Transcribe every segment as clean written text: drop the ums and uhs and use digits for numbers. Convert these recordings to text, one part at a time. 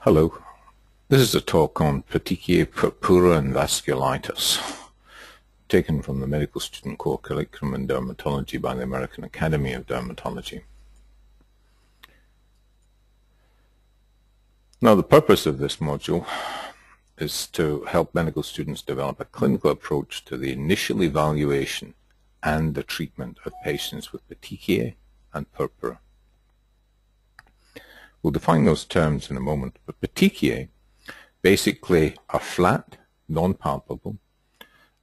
Hello, this is a talk on Petechiae purpura and vasculitis, taken from the medical student core curriculum in dermatology by the American Academy of Dermatology. Now, the purpose of this module is to help medical students develop a clinical approach to the initial evaluation and the treatment of patients with petechiae and purpura. We'll define those terms in a moment, but petechiae basically are flat, non-palpable,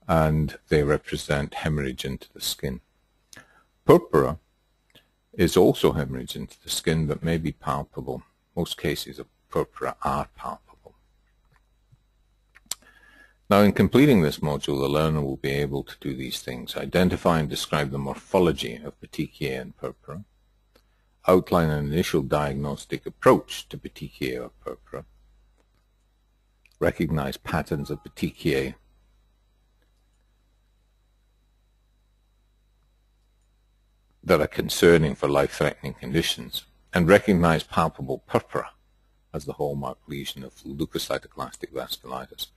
and they represent hemorrhage into the skin. Purpura is also hemorrhage into the skin, but may be palpable. Most cases of purpura are palpable. Now, in completing this module, the learner will be able to do these things: identify and describe the morphology of petechiae and purpura, outline an initial diagnostic approach to petechiae or purpura, recognize patterns of petechiae that are concerning for life-threatening conditions, and recognize palpable purpura as the hallmark lesion of leukocytoclastic vasculitis.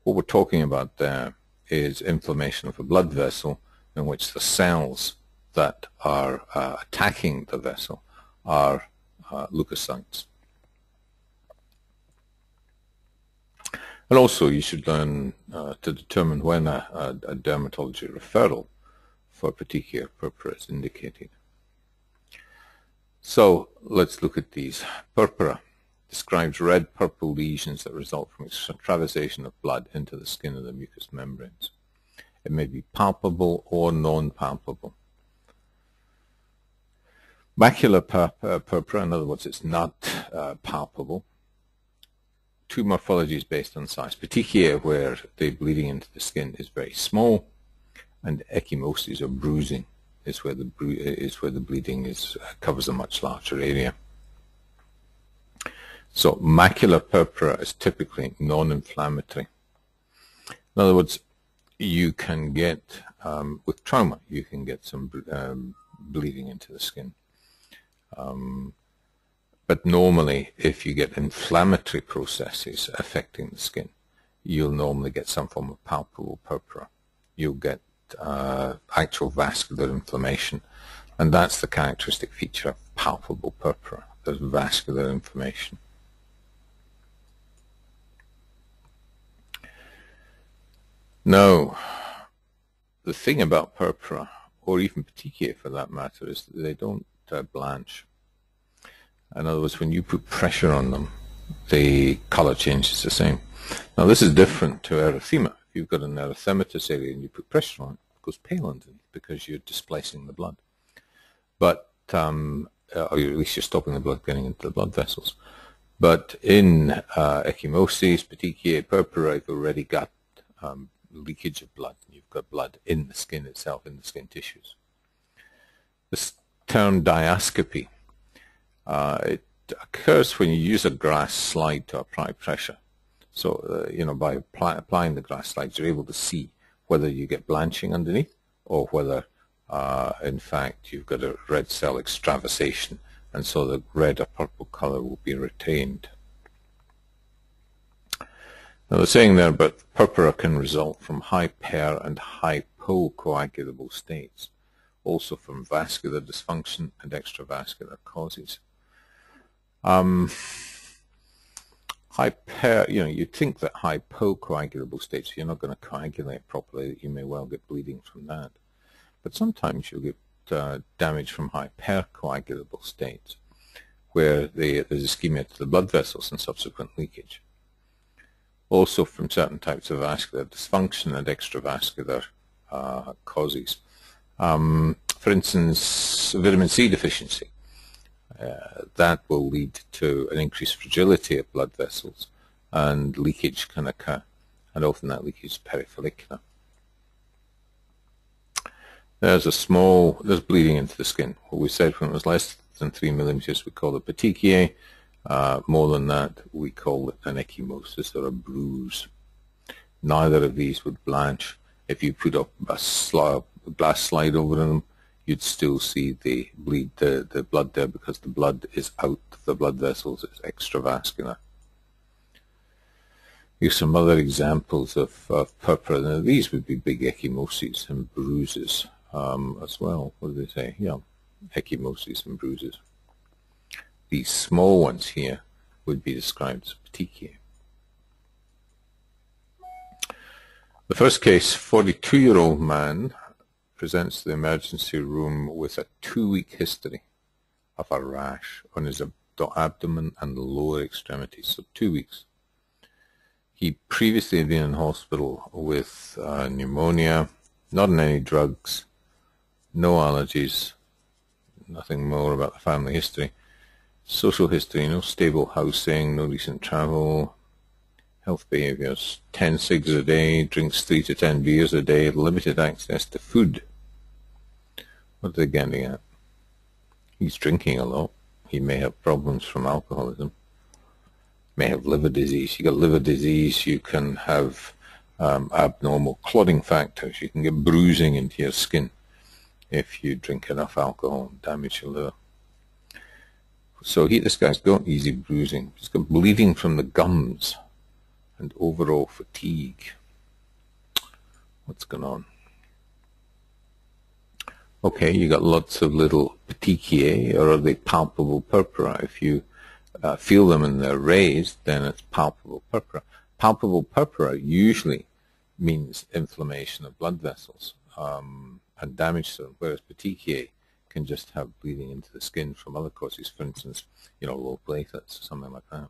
What we're talking about there is inflammation of a blood vessel in which the cells that are attacking the vessel are leukocytes. And also you should learn to determine when a dermatology referral for petechiae or purpura is indicated. So let's look at these. Purpura describes red purple lesions that result from extravasation of blood into the skin of the mucous membranes. It may be palpable or non-palpable. Macular purpura, in other words, it's not palpable. Two morphologies based on size. Petechiae, where the bleeding into the skin is very small, and ecchymosis or bruising is where the bleeding covers a much larger area. So macular purpura is typically non-inflammatory. In other words, you can get, with trauma, you can get some bleeding into the skin. But normally, if you get inflammatory processes affecting the skin, you'll normally get some form of palpable purpura. You'll get actual vascular inflammation, and that's the characteristic feature of palpable purpura. There's vascular inflammation. Now, the thing about purpura, or even petechiae for that matter, is that they don't blanch. In other words, when you put pressure on them, the color changes the same. Now, this is different to erythema. If you've got an erythematous area and you put pressure on it, it goes pale underneath because you're displacing the blood. But, or at least you're stopping the blood getting into the blood vessels. But in ecchymosis, petechiae, purpura, you've already got leakage of blood. You've got blood in the skin itself, in the skin tissues. This term diascopy, it occurs when you use a grass slide to apply pressure. So, by applying the grass slides, you're able to see whether you get blanching underneath or whether, in fact, you've got a red cell extravasation, and so the red or purple color will be retained. Now, they're saying there, but purpura can result from hyper and hypocoagulable states, also from vascular dysfunction and extravascular causes. You'd think that hypocoagulable states, you're not going to coagulate properly, that you may well get bleeding from that. But sometimes you'll get damage from hypercoagulable states, where there's ischemia to the blood vessels and subsequent leakage. Also from certain types of vascular dysfunction and extravascular causes. For instance, vitamin C deficiency. That will lead to an increased fragility of blood vessels, and leakage can occur, and often that leakage is perifollicular. There's bleeding into the skin. What we said, when it was less than 3 millimeters, we call it petechiae. More than that, we call it an ecchymosis or a bruise. Neither of these would blanch. If you put up a glass slide over them, you'd still see the blood there, because the blood is out of the blood vessels, it's extravascular. Here's some other examples of purpura. Now, these would be big ecchymoses and bruises as well. What do they say? Yeah, ecchymoses and bruises. These small ones here would be described as petechiae. The first case, 42-year-old man presents to the emergency room with a 2-week history of a rash on his abdomen and lower extremities, so 2 weeks. He previously had been in hospital with pneumonia, not on any drugs, no allergies, nothing more about the family history. Social history, no stable housing, no recent travel. Health behaviors, 10 cigs a day, drinks 3 to 10 beers a day, limited access to food. What are they getting at? He's drinking a lot. He may have problems from alcoholism. May have liver disease. You got liver disease, you can have abnormal clotting factors. You can get bruising into your skin if you drink enough alcohol and damage your liver. So this guy's got easy bruising. He's got bleeding from the gums and overall fatigue. What's going on? Okay, you got lots of little petechiae, or are they palpable purpura? If you feel them and they're raised, then it's palpable purpura. Palpable purpura usually means inflammation of blood vessels and damage to them, whereas petechiae can just have bleeding into the skin from other causes, for instance, low platelets or something like that.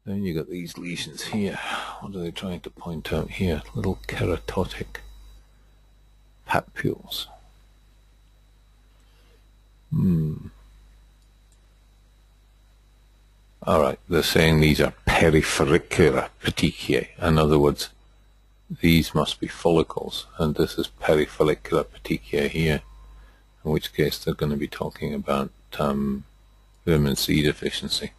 Then you got these lesions here. What are they trying to point out here? Little keratotic papules. All right, they're saying these are perifollicular petechiae. In other words, these must be follicles, and this is perifollicular petechiae here, in which case they're going to be talking about vitamin C deficiency.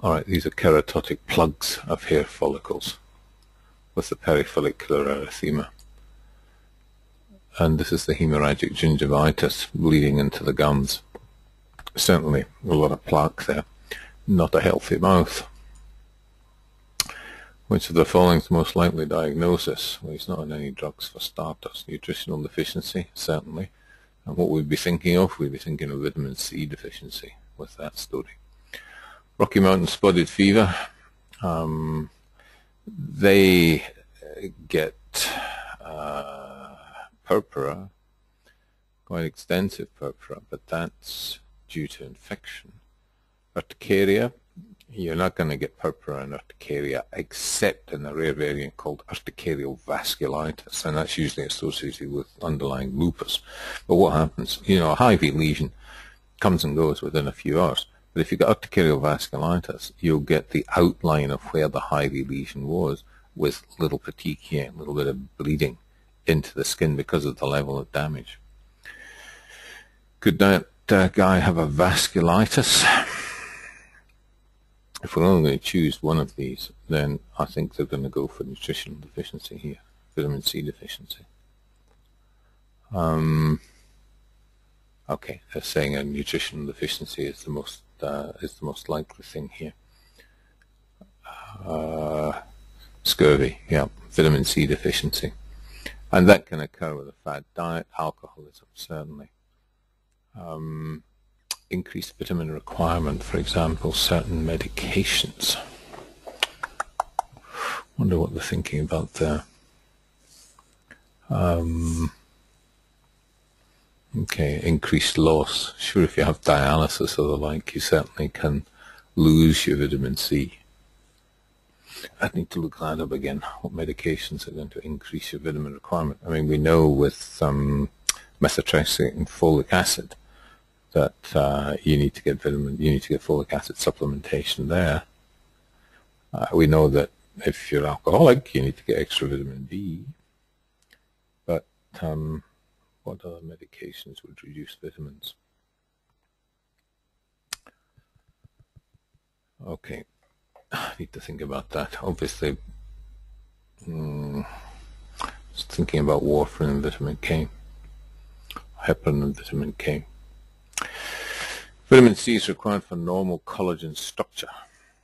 All right, these are keratotic plugs of hair follicles with the perifollicular erythema. And this is the hemorrhagic gingivitis bleeding into the gums. Certainly a lot of plaque there, not a healthy mouth. Which of the following is the most likely diagnosis? Well, he's not on any drugs for starters. Nutritional deficiency, certainly. And what we'd be thinking of? We'd be thinking of vitamin C deficiency with that story. Rocky Mountain spotted fever. They get purpura, quite extensive purpura, but that's due to infection. Urticaria, you're not going to get purpura and urticaria except in a rare variant called urticarial vasculitis, and that's usually associated with underlying lupus. But what happens? A Hy-V lesion comes and goes within a few hours. But if you've got urticarial vasculitis, you'll get the outline of where the Hy-V lesion was with little petechiae, a little bit of bleeding into the skin because of the level of damage. Could that guy have a vasculitis? If we're only going to choose one of these, then I think they're going to go for nutritional deficiency here, vitamin C deficiency. Okay, they're saying a nutritional deficiency is the most likely thing here. Scurvy, yeah, vitamin C deficiency. And that can occur with a fat diet, alcoholism, certainly. Increased vitamin requirement, for example, certain medications. Wonder what they're thinking about there. Okay, increased loss. Sure, if you have dialysis or the like, you certainly can lose your vitamin C. I'd need to look that up again, what medications are going to increase your vitamin requirement. I mean, we know with methotrexate and folic acid that you need to get folic acid supplementation there. We know that if you're alcoholic, you need to get extra vitamin D. But what other medications would reduce vitamins? Okay, I need to think about that. Obviously, just thinking about warfarin and vitamin K, heparin and vitamin K. Vitamin C is required for normal collagen structure.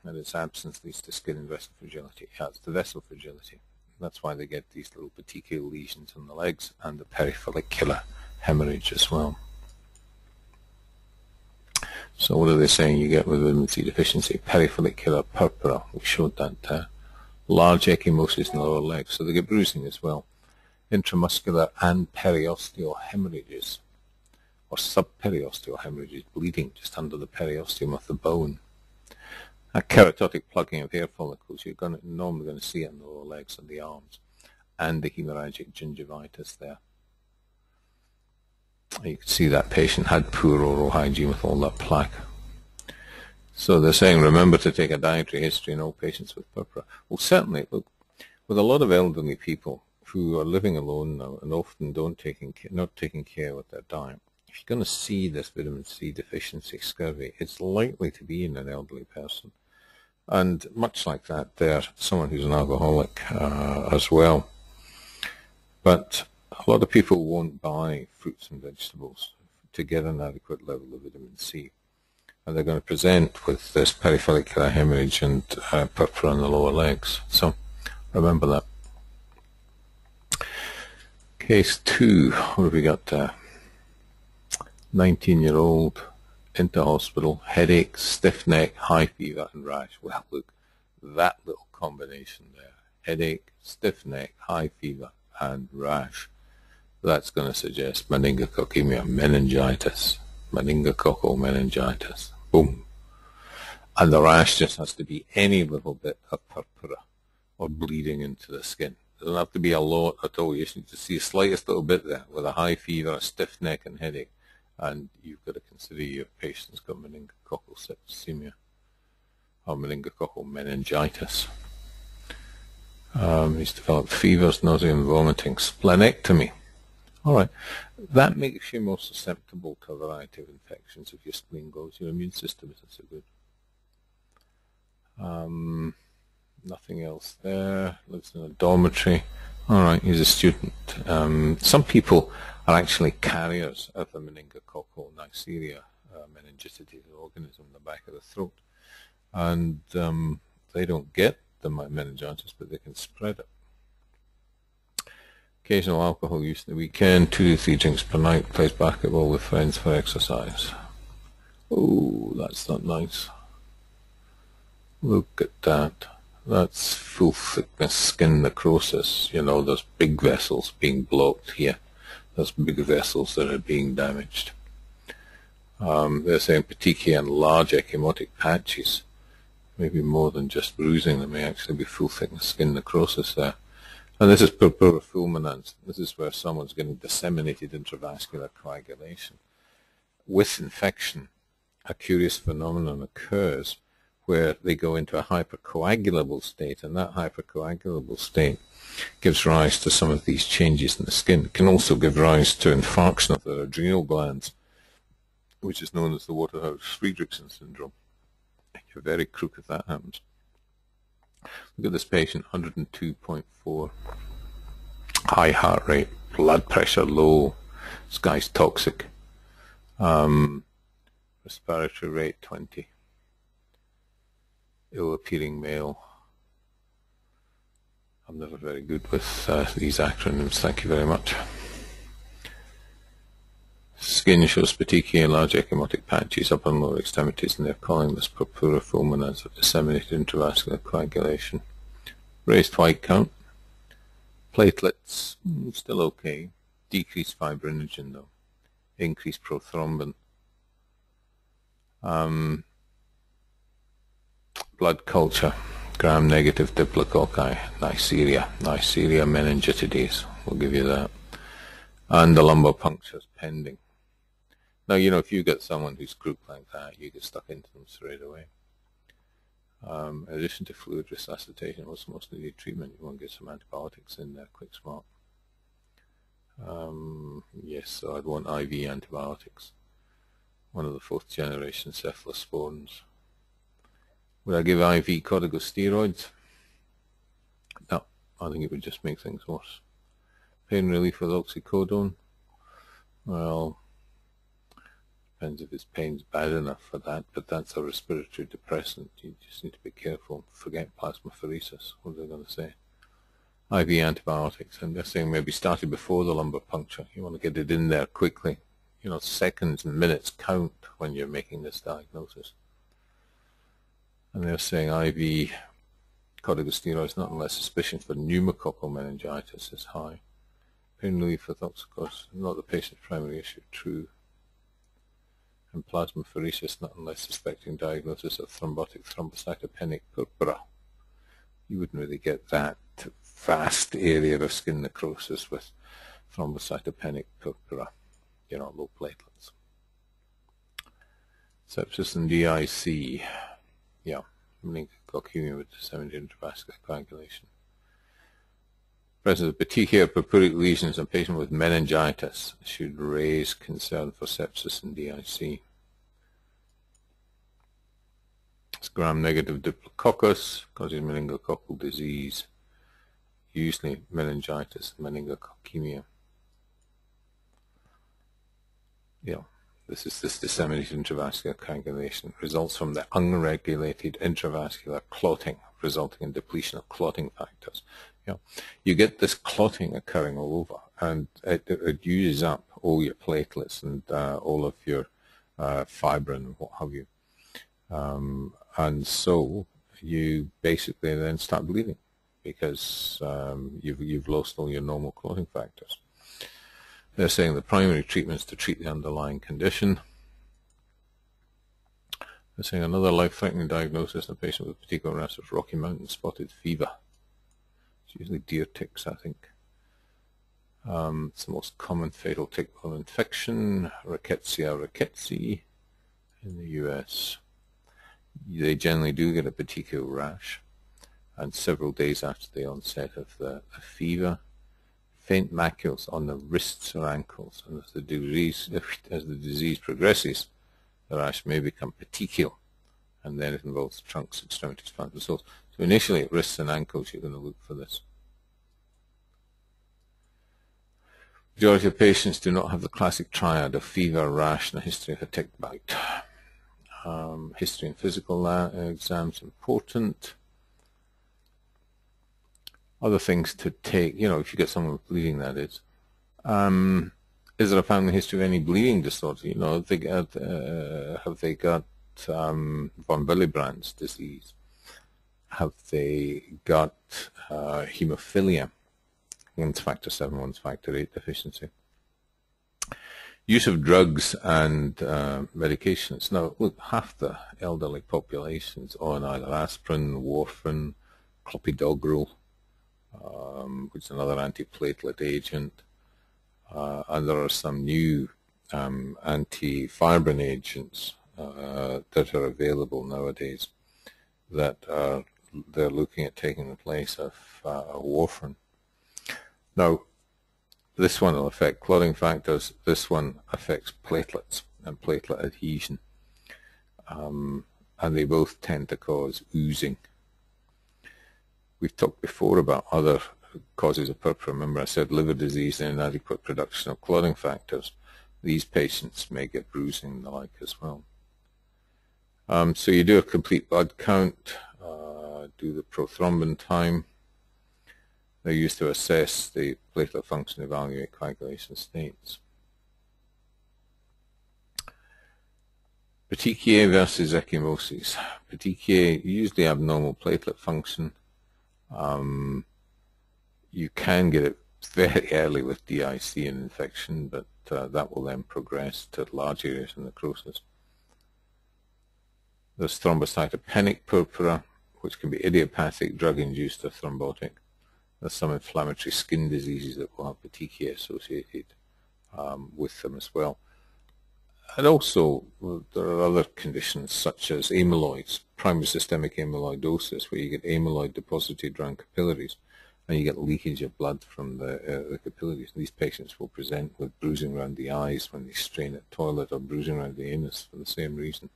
and its absence leads to skin and vessel fragility. Yeah, it's the vessel fragility. That's why they get these little petechial lesions on the legs and the perifollicular hemorrhage as well. So what are they saying you get with vitamin C deficiency? Perifollicular purpura. We showed that. Large ecchymosis in the lower legs. So they get bruising as well. Intramuscular and periosteal hemorrhages, or subperiosteal hemorrhages, bleeding just under the periosteum of the bone. A keratotic plugging of hair follicles, you're normally going to see it in the lower legs and the arms, and the hemorrhagic gingivitis there. You can see that patient had poor oral hygiene with all that plaque. So they're saying, remember to take a dietary history in all patients with purpura. Well, certainly, look, with a lot of elderly people who are living alone now and often not taking care with their diet, if you're going to see this vitamin C deficiency, scurvy, it's likely to be in an elderly person. And much like that, they're someone who's an alcoholic as well. But a lot of people won't buy fruits and vegetables to get an adequate level of vitamin C. And they're going to present with this perifollicular hemorrhage and purpura on the lower legs. So remember that. Case 2, what have we got there? 19-year-old, into hospital, headache, stiff neck, high fever, and rash. Well, look, that little combination there. Headache, stiff neck, high fever, and rash. That's going to suggest meningococcemia, meningitis, meningococcal meningitis. Boom. And the rash just has to be any little bit of purpura or bleeding into the skin. It doesn't have to be a lot at all. You just need to see the slightest little bit there with a high fever, a stiff neck, and headache. And you've got to consider your patient's got meningococcal septicemia or meningococcal meningitis. He's developed fevers, nausea, and vomiting. Splenectomy. All right. That makes you more susceptible to a variety of infections if your spleen goes. Your immune system isn't so good. Nothing else there. Lives in a dormitory. All right, he's a student. Some people are actually carriers of the meningococcal Neisseria meningitidis organism in the back of the throat. And they don't get the meningitis, but they can spread it. Occasional alcohol use in the weekend, 2 to 3 drinks per night, plays basketball with friends for exercise. Oh, that's not nice. Look at that. That's full thickness skin necrosis. You know, there's big vessels being blocked here. There's big vessels that are being damaged. They're saying petechiae and large ecchymotic patches. Maybe more than just bruising. There may actually be full thickness skin necrosis there. And this is purpura fulminans. This is where someone's getting disseminated intravascular coagulation. With infection, a curious phenomenon occurs where they go into a hypercoagulable state, and that hypercoagulable state gives rise to some of these changes in the skin. It can also give rise to infarction of the adrenal glands, which is known as the Waterhouse-Friedrichsen syndrome. You're very crook if that happens. Look at this patient, 102.4, high heart rate, blood pressure low, this guy's toxic, respiratory rate 20, ill-appearing male. I'm never very good with these acronyms, thank you very much. Skin shows petechiae and large ecchymotic patches up and lower extremities, and they're calling this purpura fulminans of disseminated intravascular coagulation. Raised white count. Platelets, still okay. Decreased fibrinogen though. Increased prothrombin. Blood culture. Gram-negative diplococci. Neisseria meningitidis. We'll give you that. And the lumbar puncture is pending. Now, you know, if you get someone who's crooked like that, you get stuck into them straight away. In addition to fluid resuscitation, what's most of the treatment? You want to get some antibiotics in there, quick, smart. Yes, so I'd want IV antibiotics. One of the 4th generation cephalosporins. Would I give IV corticosteroids? No, I think it would just make things worse. Pain relief with oxycodone? Well, Depends if his pain's bad enough for that, but that's a respiratory depressant. You just need to be careful. Forget plasmapheresis. What are they going to say? IV antibiotics, and they're saying maybe started before the lumbar puncture. You want to get it in there quickly. You know, seconds and minutes count when you're making this diagnosis. And they're saying IV corticosteroids not unless suspicion for pneumococcal meningitis is high. Pain relief with oxycodone, not the patient's primary issue, true. And plasmapheresis not unless suspecting diagnosis of thrombotic thrombocytopenic purpura. You wouldn't really get that vast area of skin necrosis with thrombocytopenic purpura, you know, low platelets. Sepsis and DIC, yeah, meningococcemia with disseminated intravascular coagulation. Presence of petechiae or purpuric lesions in a patient with meningitis should raise concern for sepsis and DIC. It's gram-negative diplococcus causes meningococcal disease, usually meningitis and meningococcemia. Yeah, this is this disseminated intravascular coagulation. Results from the unregulated intravascular clotting, resulting in depletion of clotting factors. Yeah, you get this clotting occurring all over, and it uses up all your platelets and all of your fibrin and what have you. And so you basically then start bleeding because you've lost all your normal clotting factors. They're saying the primary treatment is to treat the underlying condition. They're saying another life-threatening diagnosis in a patient with petechial rash is Rocky Mountain spotted fever. It's usually deer ticks, I think. It's the most common fatal tick-borne infection, Rickettsia rickettsii, in the US. They generally do get a petechial rash, and several days after the onset of the fever, faint macules on the wrists or ankles, and as the disease progresses, the rash may become petechial, and then it involves the trunks, extremities, flanks, and soles. So initially at wrists and ankles you're going to look for this. Majority of patients do not have the classic triad of fever, rash, and a history of a tick bite. History and physical exams important. Other things to take, you know, if you get someone with bleeding, that is. Is there a family history of any bleeding disorder? You know, have they got von Willebrand's disease? Have they got hemophilia? One's factor 7, one's factor 8 deficiency. Use of drugs and medications. Now, look, half the elderly population's on either aspirin, warfarin, clopidogrel, which is another antiplatelet agent, and there are some new anti-fibrin agents that are available nowadays that they're looking at taking the place of warfarin. Now, this one will affect clotting factors. This one affects platelets and platelet adhesion, and they both tend to cause oozing. We've talked before about other causes of purpura. Remember I said liver disease and inadequate production of clotting factors. These patients may get bruising and the like as well. So you do a complete blood count, do the prothrombin time. They're used to assess the platelet function, evaluate coagulation states. Petechiae versus ecchymoses. Petechiae, usually abnormal platelet function. You can get it very early with DIC and infection, but that will then progress to large areas of necrosis. There's thrombocytopenic purpura, which can be idiopathic, drug-induced, or thrombotic. There's some inflammatory skin diseases that will have petechiae associated with them as well. And also, there are other conditions such as amyloids, primary systemic amyloidosis, where you get amyloid deposited around capillaries, and you get leakage of blood from the capillaries. These patients will present with bruising around the eyes when they strain at toilet, or bruising around the anus for the same reason.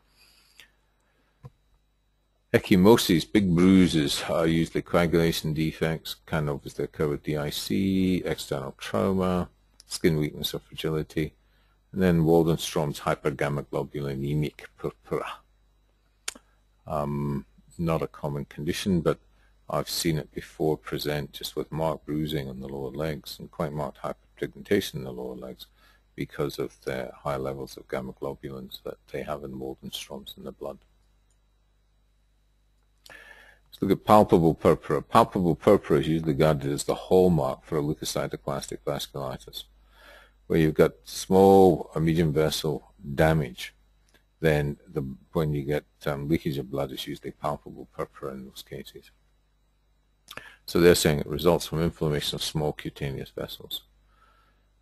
Ecchymoses, big bruises, are usually coagulation defects, can obviously occur with DIC, external trauma, skin weakness or fragility, And then Waldenstrom's hypergammaglobulinic purpura. Not a common condition, but I've seen it before present just with marked bruising on the lower legs and quite marked hyperpigmentation in the lower legs because of the high levels of gamma globulins that they have in Waldenstrom's in the blood. Let's look at palpable purpura. Palpable purpura is usually regarded as the hallmark for a leukocytoclastic vasculitis, where you've got small or medium vessel damage. Then when you get leakage of blood, it's usually palpable purpura in those cases. So they're saying it results from inflammation of small cutaneous vessels.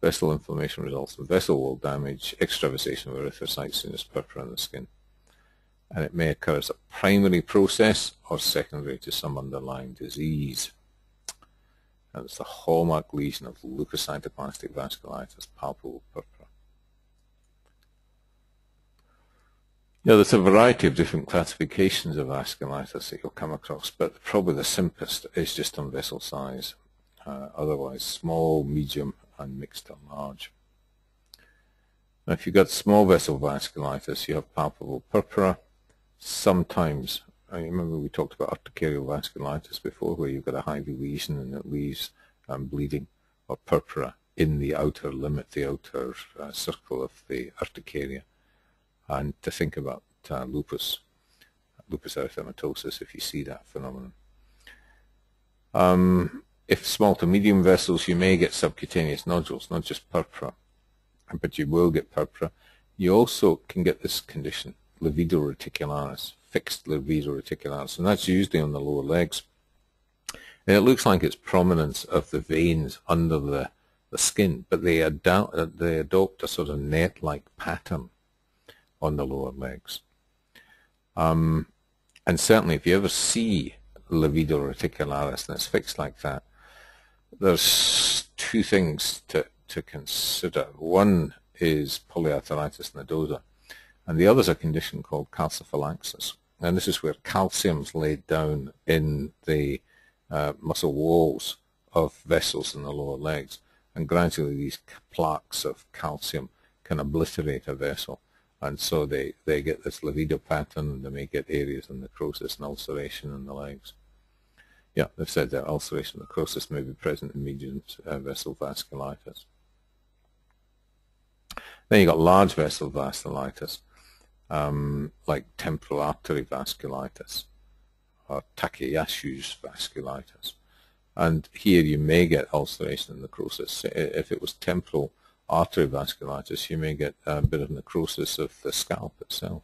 Vessel inflammation results in vessel wall damage, extravasation of erythrocytes in this purpura in the skin. And it may occur as a primary process or secondary to some underlying disease. And it's the hallmark lesion of leukocytoclastic vasculitis, palpable purpura. Now, there's a variety of different classifications of vasculitis that you'll come across, but probably the simplest is just on vessel size. Otherwise, small, medium, and mixed or large. Now, if you've got small vessel vasculitis, you have palpable purpura. Sometimes, I remember we talked about urticarial vasculitis before, where you've got a highly lesion and it leaves bleeding or purpura in the outer limit, the outer circle of the urticaria. And to think about lupus erythematosus if you see that phenomenon. If small to medium vessels, you may get subcutaneous nodules, not just purpura, but you will get purpura. You also can get this condition, livido reticularis, fixed livido reticularis, and that's usually on the lower legs. And it looks like it's prominence of the veins under the skin, but they adopt a sort of net-like pattern on the lower legs. And certainly if you ever see livido reticularis and it's fixed like that, there's two things to consider. One is Polyarteritis Nodosa, and the other is a condition called calciphylaxis. And this is where calcium's laid down in the muscle walls of vessels in the lower legs, and gradually these plaques of calcium can obliterate a vessel. And so they get this livido pattern, and they may get areas of necrosis and ulceration in the legs. Yeah, they've said that ulceration and necrosis may be present in medium vessel vasculitis. Then you've got large vessel vasculitis, like temporal artery vasculitis or Takayasu's vasculitis. And here you may get ulceration and necrosis. If it was temporal artery vasculitis, you may get a bit of necrosis of the scalp itself.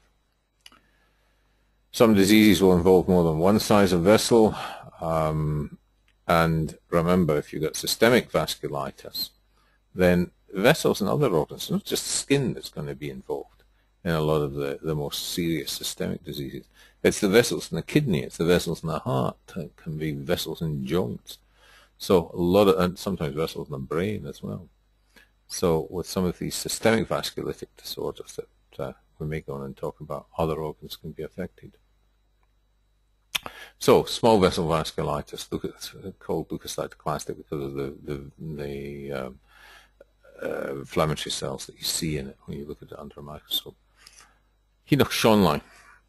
Some diseases will involve more than one size of vessel, and remember, if you've got systemic vasculitis, then vessels and other organs, not just skin, that's going to be involved in a lot of the more serious systemic diseases. It's the vessels in the kidney, it's the vessels in the heart, it can be vessels in joints. So a lot of, and sometimes vessels in the brain as well. So with some of these systemic vasculitic disorders that we may go on and talk about, other organs can be affected. So small vessel vasculitis, called leukocytoclastic because of the inflammatory cells that you see in it when you look at it under a microscope. Henoch-Schönlein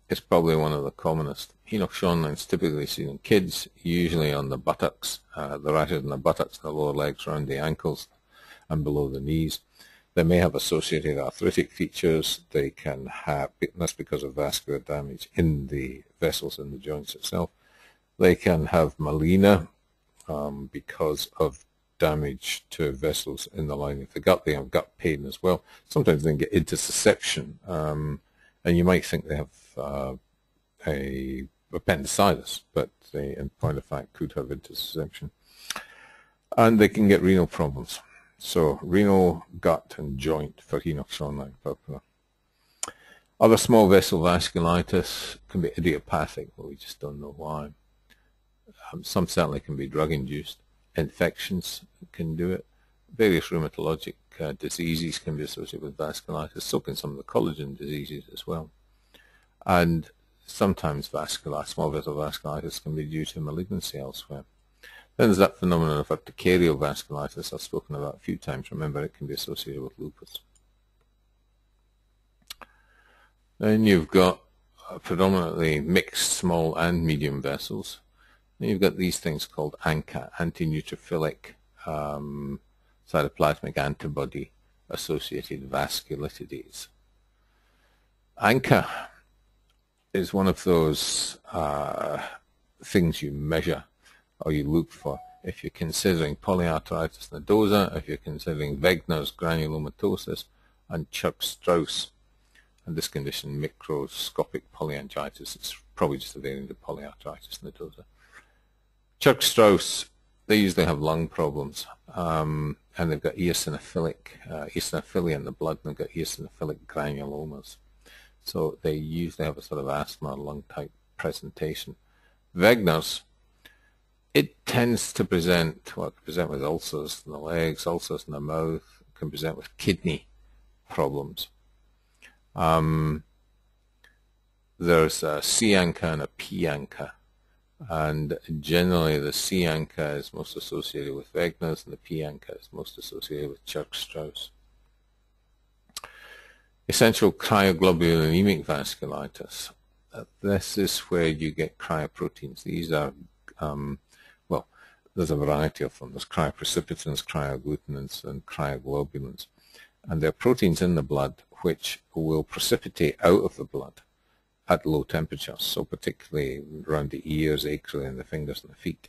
is probably one of the commonest. Henoch-Schönlein is typically seen in kids, usually on the buttocks, the rashes in the buttocks, the lower legs, around the ankles, and below the knees. They may have associated arthritic features. They can have, that's because of vascular damage in the vessels in the joints itself. They can have melena because of damage to vessels in the lining of the gut. They have gut pain as well. Sometimes they can get intussusception, and you might think they have a appendicitis, but they, in point of fact, could have intussusception. And they can get renal problems. So renal, gut, and joint for Henoch-Schönlein purpura. Other small vessel vasculitis can be idiopathic, but we just don't know why. Some certainly can be drug-induced. Infections can do it. Various rheumatologic diseases can be associated with vasculitis. So can some of the collagen diseases as well. And sometimes small vessel vasculitis can be due to malignancy elsewhere. Then there's that phenomenon of urticarial vasculitis I've spoken about a few times. Remember, it can be associated with lupus. Then you've got predominantly mixed small and medium vessels. Then you've got these things called ANCA, anti-neutrophilic cytoplasmic antibody associated vasculitides. ANCA is one of those things you measure or you look for if you're considering Polyarteritis Nodosa, if you're considering Wegener's granulomatosis, and Church-Strauss. And this condition, microscopic polyangiitis, it's probably just a variant of Polyarteritis Nodosa. Church-Strauss, they usually have lung problems, and they've got eosinophilia in the blood, and they've got eosinophilic granulomas. So they usually have a sort of asthma lung-type presentation. Wegener's, it tends to present, well, it can present with ulcers in the legs, ulcers in the mouth, it can present with kidney problems. There's a C ANCA and a P ANCA, and generally the C ANCA is most associated with Wegener's and the P ANCA is most associated with Church-Strauss. Essential cryoglobulinemic vasculitis. This is where you get cryoproteins. These are, well, there's a variety of them. There's cryoprecipitants, cryoglutinins, and cryoglobulins. And they're proteins in the blood which will precipitate out of the blood at low temperatures, so particularly around the ears, acrolein, and the fingers and the feet.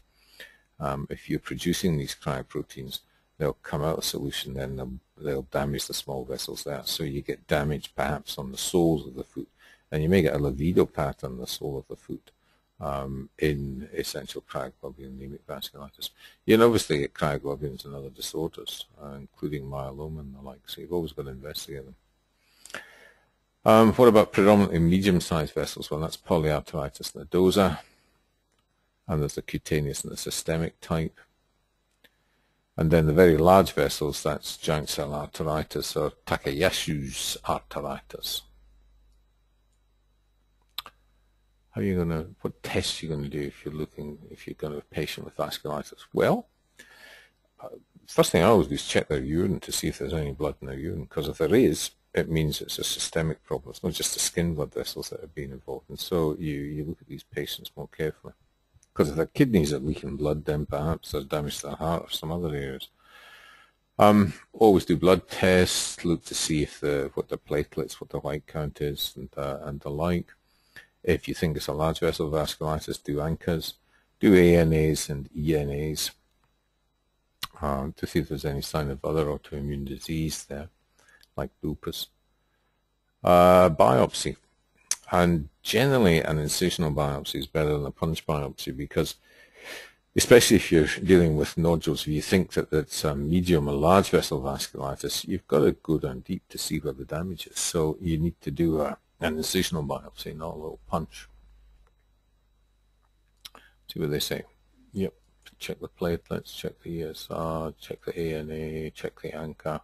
If you're producing these cryoproteins, they'll come out of solution, then they'll damage the small vessels there. So you get damage perhaps on the soles of the foot, and you may get a livido pattern on the sole of the foot in essential cryoglobulinemic vasculitis. You can obviously get cryoglobulins and other disorders, including myeloma and the like, so you've always got to investigate them. What about predominantly medium-sized vessels? Well, that's Polyarteritis Nodosa, and there's the cutaneous and the systemic type. And then the very large vessels, that's giant cell arteritis or Takayasu's arteritis. How are you going to, what tests are you going to do if you're looking, if you've got a patient with vasculitis? Well, first thing I always do is check their urine to see if there's any blood in their urine, because if there is, it means it's a systemic problem. It's not just the skin blood vessels that have been involved. And so you look at these patients more carefully. Because if their kidneys are leaking blood, then perhaps there's damage to their heart or some other areas. Always do blood tests, look to see if what the platelets, what the white count is, and the like. If you think it's a large vessel vasculitis, do ANCAs, do ANAs and ENAs to see if there's any sign of other autoimmune disease there, like lupus. Biopsy. And generally an incisional biopsy is better than a punch biopsy because, especially if you're dealing with nodules, if you think that it's a medium or large vessel vasculitis, you've got to go down deep to see where the damage is. So you need to do an incisional biopsy, not a little punch. See what they say. Yep. Check the platelets, check the ESR, check the ANA, check the ANCA.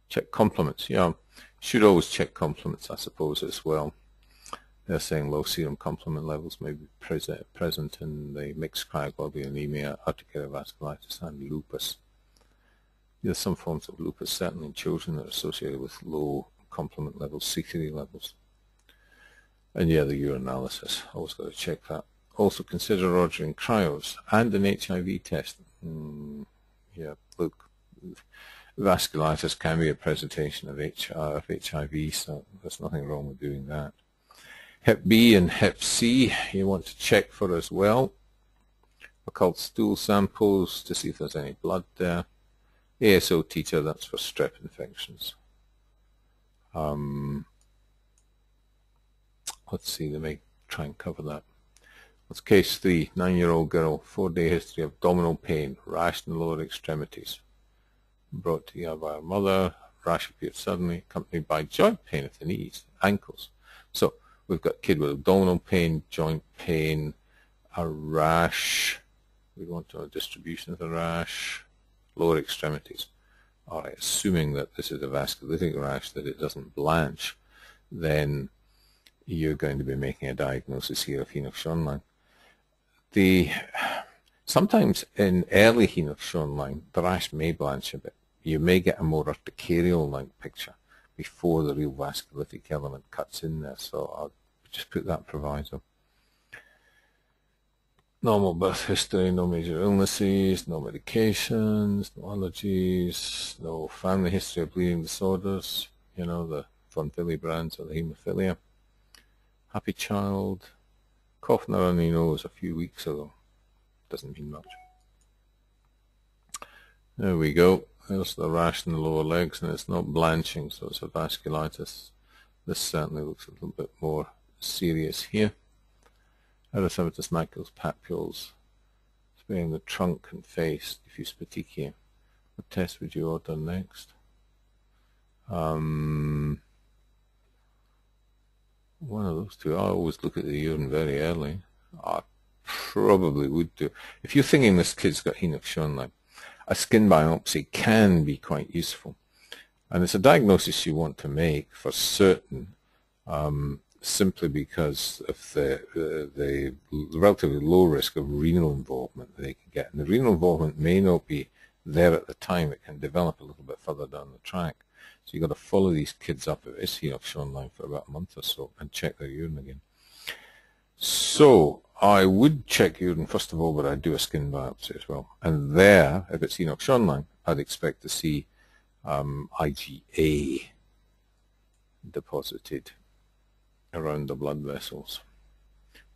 Check complements. Yeah, should always check complements, I suppose, as well. They're saying low serum complement levels may be present in the mixed cryoglobulinemia, urticaria vasculitis, and lupus. There's some forms of lupus, certainly in children, that are associated with low complement levels, C3 levels. And yeah, the urinalysis, always got to check that. Also consider ordering cryos and an HIV test. Yeah, look, vasculitis can be a presentation of HIV, so there's nothing wrong with doing that. Hep B and Hep C you want to check for as well. Occult stool samples to see if there's any blood there. ASO titer, that's for strep infections. Let's see, they may try and cover that. What's case 3? 9-year-old girl, 4-day history of abdominal pain, rash in the lower extremities. Brought to ER by her mother. Rash appeared suddenly, accompanied by joint pain at the knees, ankles. So we've got a kid with abdominal pain, joint pain, a rash. We want to know distribution of the rash, lower extremities. All right, assuming that this is a vasculitic rash, that it doesn't blanch, then you're going to be making a diagnosis here of Henoch-Schönlein. Sometimes in early Henoch-Schönlein, the rash may blanch a bit. You may get a more urticarial-like picture, before the real vasculitic element cuts in there, so I'll just put that proviso. Normal birth history, no major illnesses, no medications, no allergies, no family history of bleeding disorders, you know, the von Willebrand's or the hemophilia. Happy child, cough in the runny nose a few weeks ago, doesn't mean much. There we go, there's the rash in the lower legs, and it's not blanching, so it's a vasculitis. This certainly looks a little bit more serious here. Erythematous macules, papules, spraying the trunk and face, diffuse petechiae. What test would you order next? One of those two. I always look at the urine very early. I probably would do. If you're thinking this kid's got Henoch-Schönlein, a skin biopsy can be quite useful. And it's a diagnosis you want to make for certain, simply because of the relatively low risk of renal involvement they can get. And the renal involvement may not be there at the time. It can develop a little bit further down the track. So you've got to follow these kids up if it's Henoch-Schönlein for about a month or so and check their urine again. So I would check urine first of all, but I'd do a skin biopsy as well. And there, if it's Henoch-Schönlein, I'd expect to see IgA deposited around the blood vessels.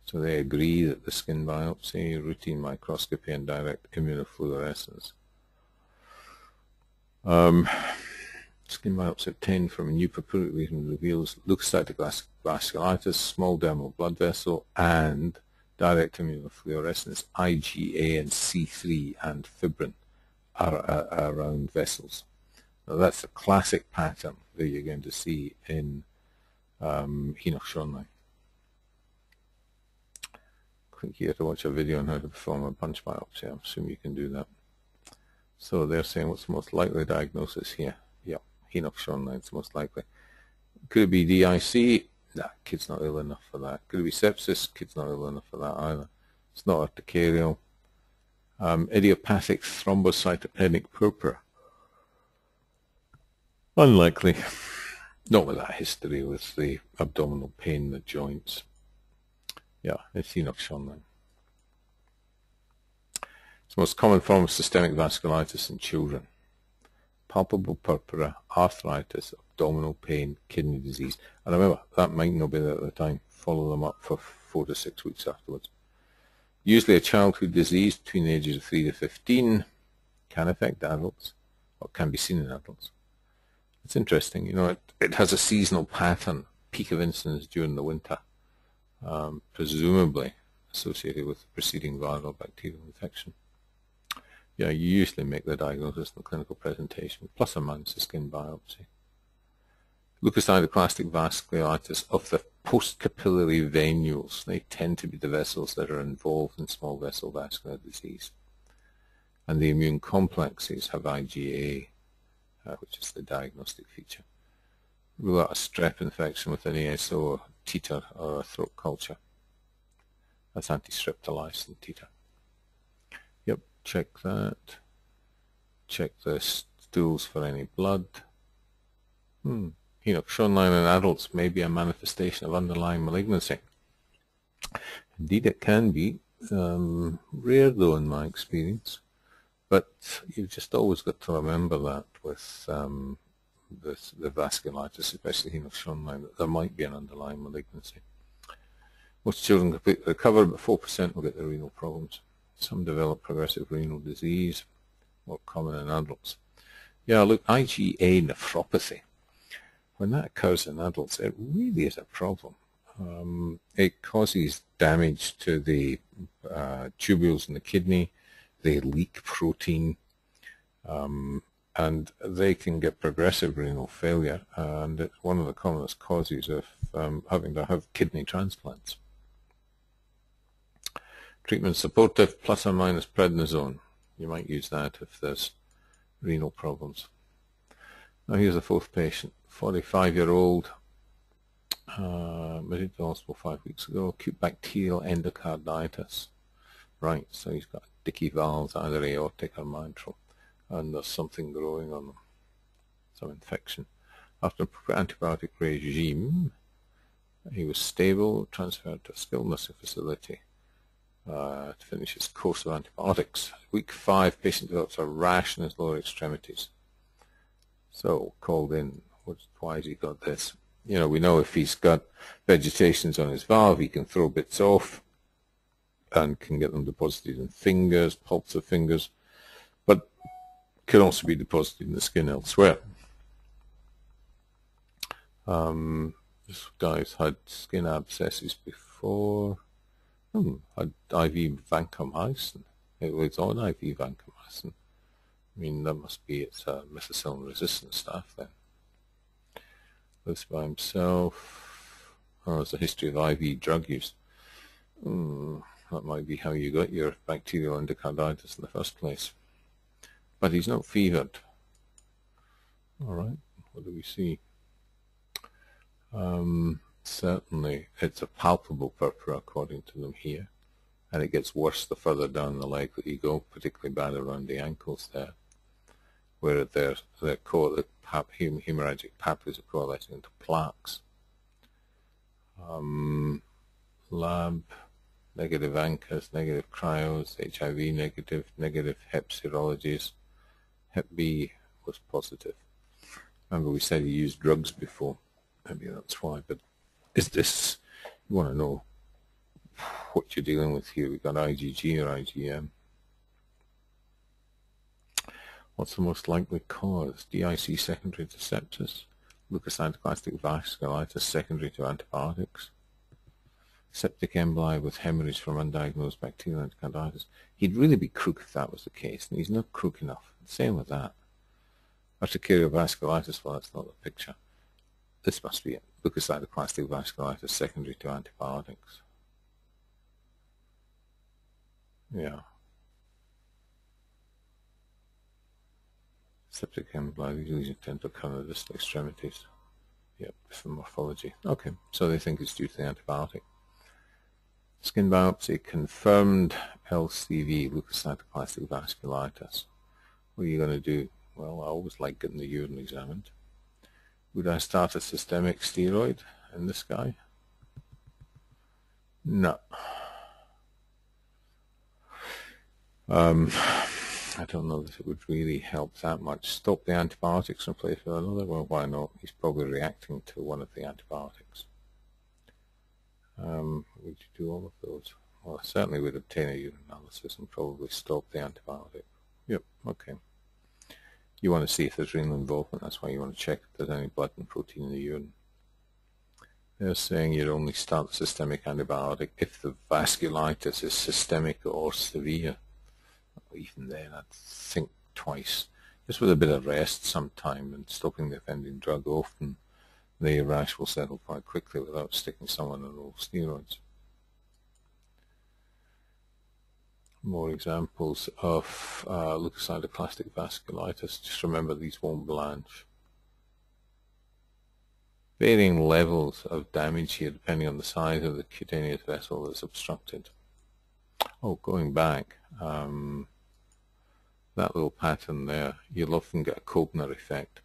So they agree that the skin biopsy, routine microscopy, and direct immunofluorescence. Skin biopsy obtained from a new purpuric lesion reveals leukocytic vasculitis, small dermal blood vessel, and direct immunofluorescence, IgA and C3 and fibrin are around vessels. Now that's a classic pattern that you're going to see in Henoch-Schönlein. Click here to watch a video on how to perform a punch biopsy. I assume you can do that. So they're saying what's the most likely diagnosis here? Yeah, Henoch-Schönlein is most likely. Could it be DIC? Nah, kid's not ill enough for that. Could it be sepsis? Kid's not ill enough for that either. It's not urticarial. Idiopathic thrombocytopenic purpura. Unlikely. Not with that history with the abdominal pain, the joints. Yeah, it's Henoch-Schönlein. It's the most common form of systemic vasculitis in children. Palpable purpura, arthritis, abdominal pain, kidney disease. And remember, that might not be there at the time. Follow them up for 4 to 6 weeks afterwards. Usually a childhood disease between the ages of 3 to 15 can affect adults, or can be seen in adults. It's interesting, you know, it has a seasonal pattern, peak of incidence during the winter, presumably associated with the preceding viral bacterial infection. Yeah, you usually make the diagnosis in the clinical presentation, plus or minus a skin biopsy. Leukocytoclastic vasculitis of the postcapillary venules. They tend to be the vessels that are involved in small vessel vascular disease. And the immune complexes have IgA, which is the diagnostic feature. Rule out a strep infection with an ASO or titer or a throat culture. That's anti-streptolysin titer. Yep, check that. Check the stools for any blood. Henoch-Schönlein in adults may be a manifestation of underlying malignancy. Indeed, it can be. Rare, though, in my experience. But you've just always got to remember that with the vasculitis, especially Henoch-Schönlein, that there might be an underlying malignancy. Most children completely recover, but 4% will get the renal problems. Some develop progressive renal disease, more common in adults. Yeah, look, IgA nephropathy. When that occurs in adults, it really is a problem. It causes damage to the tubules in the kidney. They leak protein, and they can get progressive renal failure, and it's one of the commonest causes of having to have kidney transplants. Treatment supportive, plus or minus prednisone. You might use that if there's renal problems. Now here's a fourth patient, 45-year-old, admitted to hospital 5 weeks ago, acute bacterial endocarditis. Right, so he's got dicky valves, either aortic or mitral, and there's something growing on them, some infection. After an antibiotic regime, he was stable, transferred to a skilled nursing facility to finish his course of antibiotics. Week 5, patient develops a rash in his lower extremities. So, called in. Why has he got this? You know, we know if he's got vegetations on his valve, he can throw bits off and can get them deposited in fingers, palps of fingers, but can also be deposited in the skin elsewhere. This guy's had skin abscesses before. Had IV vancomycin. It was on IV vancomycin. I mean, that must be its methicillin-resistant stuff then. Lives by himself. Oh, there's a history of IV drug use. That might be how you got your bacterial endocarditis in the first place. But he's not fevered. All right, what do we see? Certainly, it's a palpable purpura according to them here, and it gets worse the further down the leg that you go, particularly bad around the ankles there, where the hemorrhagic papules are coalescing into plaques. Lab, negative ANCAs, negative cryos, HIV negative Hep serologies. Hep B was positive. Remember we said he used drugs before. Maybe that's why, but is this, you want to know what you're dealing with here. We've got IgG or IgM. What's the most likely cause? DIC secondary to sepsis, leukocytoclastic vasculitis secondary to antibiotics, septic emboli with hemorrhage from undiagnosed bacterial endocarditis. He'd really be crook if that was the case, and he's not crook enough. Same with that. Urticarial vasculitis, well, that's not the picture. This must be it. Leukocytoclastic vasculitis secondary to antibiotics. Yeah. Septic emboli, these lesions tend to occur in the distal extremities. Yep, for morphology. Okay, so they think it's due to the antibiotic. Skin biopsy confirmed LCV, leukocytoclastic vasculitis. What are you going to do? Well, I always like getting the urine examined. Would I start a systemic steroid in this guy? No. I don't know that it would really help that much. Stop the antibiotics and replace with another? Well, why not? He's probably reacting to one of the antibiotics. Would you do all of those? Well, I certainly would obtain a urine analysis and probably stop the antibiotic. Yep, okay. You want to see if there's renal involvement. That's why you want to check if there's any blood and protein in the urine. They're saying you'd only start the systemic antibiotic if the vasculitis is systemic or severe. Even then, I'd think twice. Just with a bit of rest sometime and stopping the offending drug, often the rash will settle quite quickly without sticking someone on oral steroids. More examples of leukocytoclastic vasculitis. Just remember, these won't blanch. Varying levels of damage here depending on the size of the cutaneous vessel that's obstructed. Oh, going back, that little pattern there, you'll often get a Kobner effect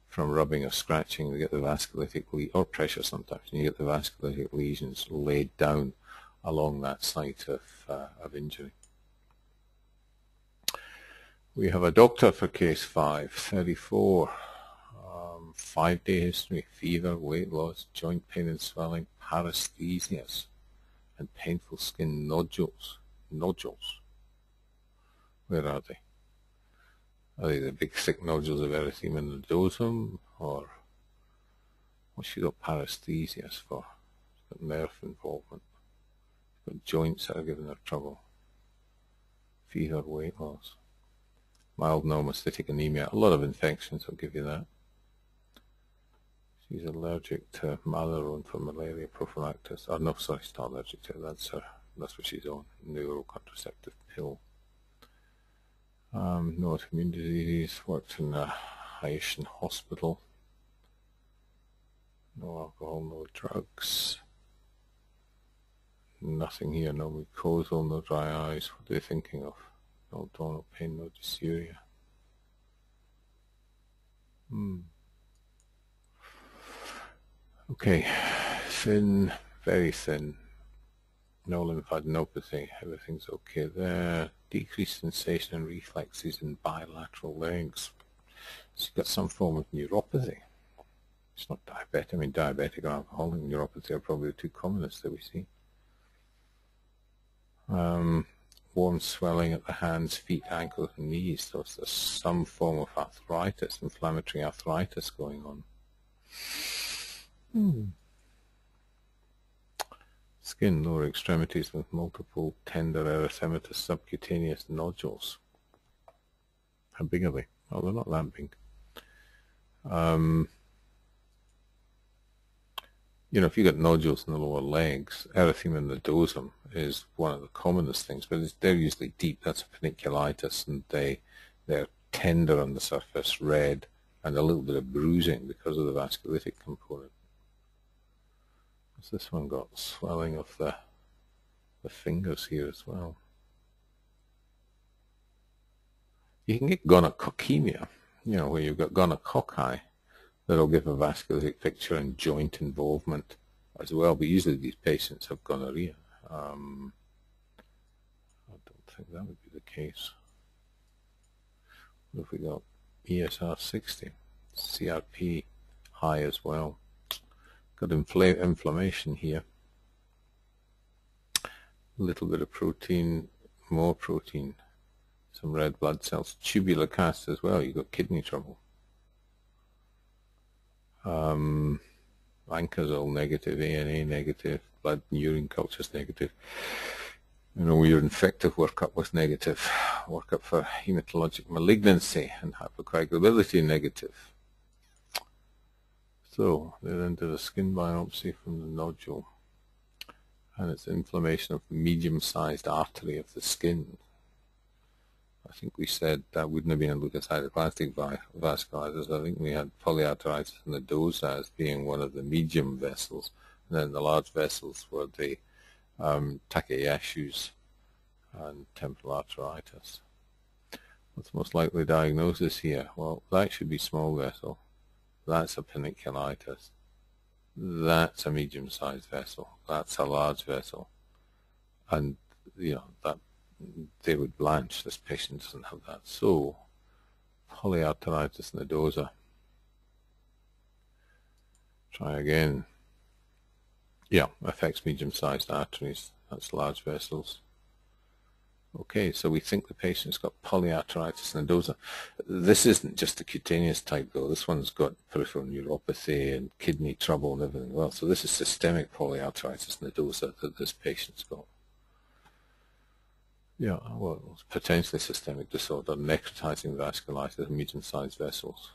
from rubbing or scratching. You get the vasculitic or pressure sometimes, and you get the vasculitic lesions laid down along that site of injury. We have a doctor for case 5, 34, 5-day history, fever, weight loss, joint pain and swelling, paresthesias, and painful skin nodules. Nodules. Where are they? Are they the big thick nodules of erythema nodosum, or what's she got paresthesias for? She's got nerve involvement. She's got joints that are giving her trouble. Fever, weight loss. Mild normocytic anemia. A lot of infections will give you that. She's allergic to Malarone for malaria prophylaxis. Oh no, sorry, she's not allergic to it. That's what she's on. Neurocontraceptive pill. No autoimmune disease. Worked in a Haitian hospital. No alcohol, no drugs. Nothing here. No mucosal, no dry eyes. What are they thinking of? No abdominal pain, no dysuria. Okay, thin, very thin. No lymphadenopathy, everything's okay there. Decreased sensation and reflexes in bilateral legs. So you've got some form of neuropathy. It's not diabetic. I mean, diabetic or alcoholic neuropathy are probably the two commonest that we see. Warm swelling at the hands, feet, ankles, and knees. So there's some form of arthritis, inflammatory arthritis going on. Skin, lower extremities with multiple tender erythematous subcutaneous nodules. How big are they? Oh, they're not that big. You know, if you get nodules in the lower legs, erythema nodosum is one of the commonest things, but they're usually deep. That's a paniculitis, and they're tender on the surface, red, and a little bit of bruising because of the vasculitic component. This one got swelling of the fingers here as well. You can get gonococcemia, you know, where you've got gonococci that'll give a vasculitic picture and joint involvement as well, but usually these patients have gonorrhea. I don't think that would be the case. What have we got? ESR 60, CRP high as well. Got inflammation here. A little bit of protein, more protein, some red blood cells, tubular cast as well. You've got kidney trouble. ANCA's all negative, ANA negative, blood and urine cultures negative. You know, your infective workup was negative. Workup for hematologic malignancy and hypercoagulability negative. So they then did a skin biopsy from the nodule, and it's inflammation of the medium-sized artery of the skin. I think we said that wouldn't have been a leukocytoclastic vasculitis. I think we had Polyarteritis Nodosa as being one of the medium vessels, and then the large vessels were the Takayasu's and temporal arteritis. What's the most likely diagnosis here? Well, that should be small vessel. That's a paniculitis. That's a medium-sized vessel. That's a large vessel. And, you know, that they would blanch. This patient doesn't have that. So, Polyarteritis Nodosa. Try again. Yeah, affects medium-sized arteries. That's large vessels. Okay, so we think the patient's got Polyarteritis Nodosa. This isn't just the cutaneous type, though. This one's got peripheral neuropathy and kidney trouble and everything else. So this is systemic Polyarteritis Nodosa that this patient's got. Yeah, well, it's potentially systemic disorder, necrotizing vasculitis, medium-sized vessels.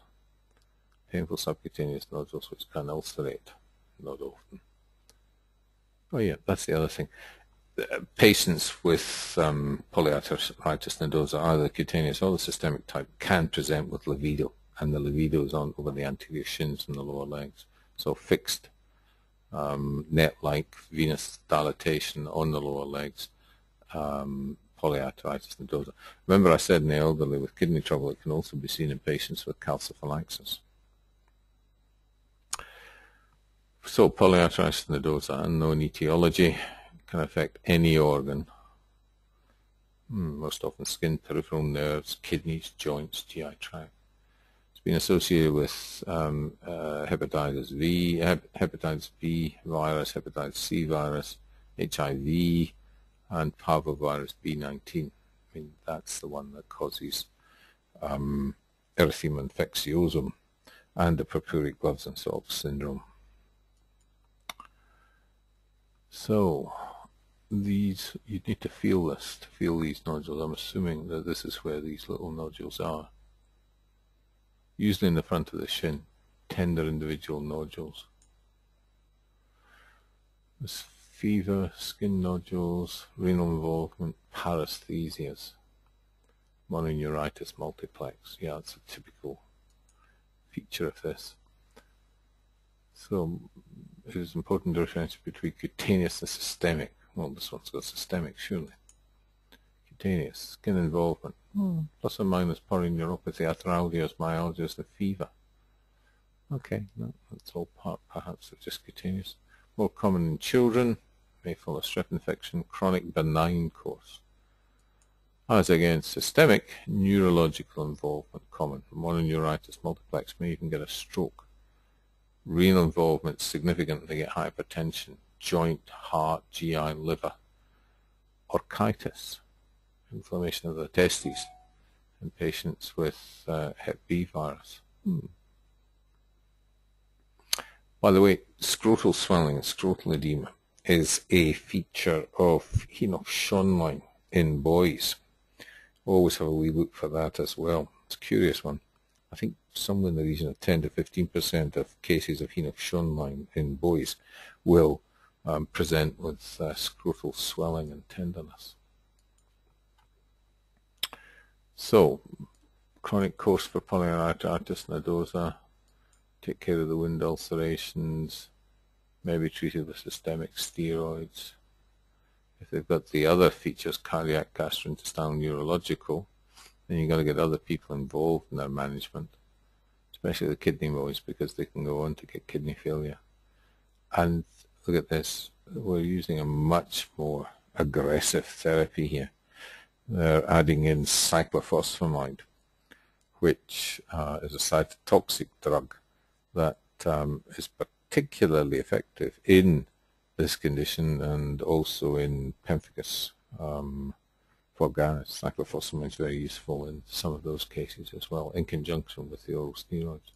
Painful subcutaneous nodules which can ulcerate, not often. Oh yeah, that's the other thing. Patients with Polyarteritis Nodosa, either cutaneous or the systemic type, can present with livido, and the livido is on over the anterior shins and the lower legs. So fixed net-like venous dilatation on the lower legs, Polyarteritis Nodosa. Remember I said in the elderly with kidney trouble it can also be seen in patients with calciphylaxis. So Polyarteritis Nodosa, unknown etiology, can affect any organ, most often skin, peripheral nerves, kidneys, joints, GI tract. It's been associated with hepatitis B virus, hepatitis C virus, HIV, and parvovirus B19. I mean, that's the one that causes erythema infectiosum and the purpuric gloves and socks syndrome. So these, you need to feel this, to feel these nodules. I'm assuming that this is where these little nodules are. Usually in the front of the shin, tender individual nodules. There's fever, skin nodules, renal involvement, paresthesias, mononeuritis multiplex. Yeah, it's a typical feature of this. So it is important to differentiate between cutaneous and systemic. Well, this one's got systemic, surely. Cutaneous, skin involvement, plus or minus polyneuropathy, arthralgias, myalgias, the fever. Okay, no, that's all part perhaps of just cutaneous. More common in children, may follow strep infection, chronic benign course. As again, systemic neurological involvement common. Mononeuritis multiplex may even get a stroke. Renal involvement significant, they get hypertension, joint, heart, GI, liver. Orchitis, inflammation of the testes in patients with Hep B virus. By the way, scrotal swelling and scrotal edema is a feature of Henoch-Schönlein in boys. Always have a wee look for that as well. It's a curious one. I think somewhere in the region of 10 to 15% of cases of Henoch-Schönlein in boys will present with scrotal swelling and tenderness. So, chronic course for Polyarteritis Nodosa, take care of the wound ulcerations, maybe treated with systemic steroids. If they've got the other features, cardiac, gastrointestinal, neurological, then you've got to get other people involved in their management, especially the kidney boys, because they can go on to get kidney failure. And look at this, we're using a much more aggressive therapy here. They're adding in cyclophosphamide, which is a cytotoxic drug that is particularly effective in this condition and also in pemphigus vulgaris. Cyclophosphamide is very useful in some of those cases as well, in conjunction with the oral steroids.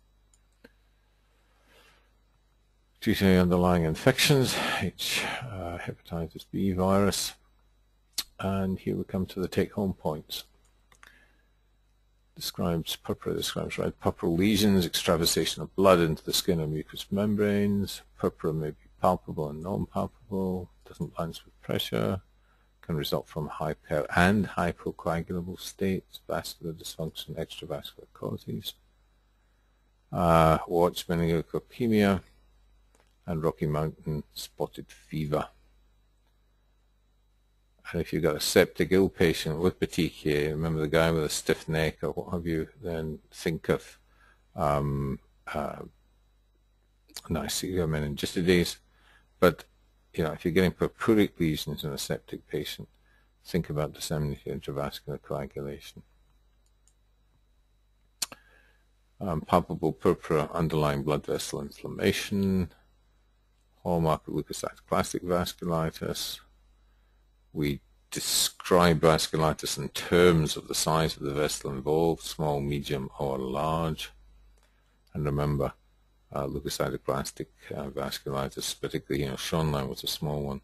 Treating underlying infections, hepatitis B virus, and here we come to the take-home points. Purpura describes red purple lesions, extravasation of blood into the skin or mucous membranes. Purpura may be palpable and non-palpable, doesn't blanch with pressure, can result from hyper and hypocoagulable states, vascular dysfunction, extravascular causes. Watch meningococcemia and Rocky Mountain spotted fever. And if you've got a septic ill patient with petechiae, remember the guy with a stiff neck or what have you, then think of Neisseria meningitidis. But if you're getting purpuric lesions in a septic patient, think about disseminated intravascular coagulation. Palpable purpura, underlying blood vessel inflammation, hallmark of leukocytoclastic vasculitis. We describe vasculitis in terms of the size of the vessel involved, small, medium, or large. And remember, leukocytoclastic vasculitis, particularly Schönlein, was a small one.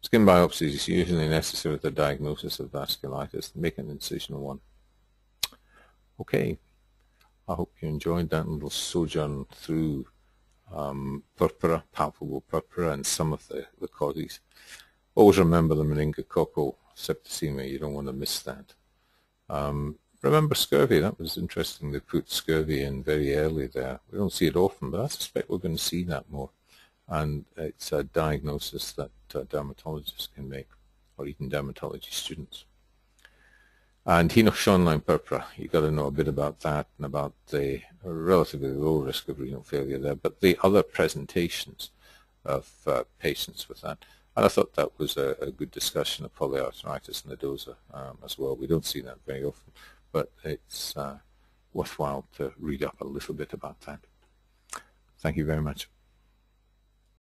Skin biopsy is usually necessary with the diagnosis of vasculitis. Make an incisional one. Okay, I hope you enjoyed that little sojourn through purpura, palpable purpura, and some of the causes. Always remember the meningococcal septicemia. You don't want to miss that. Remember scurvy. That was interesting. They put scurvy in very early there. We don't see it often, but I suspect we're going to see that more. And it's a diagnosis that dermatologists can make, or even dermatology students. And Henoch-Schönlein purpura, you've got to know a bit about that and about the relatively low risk of renal failure there, but the other presentations of patients with that. And I thought that was a good discussion of polyarteritis nodosa as well. We don't see that very often, but it's worthwhile to read up a little bit about that. Thank you very much.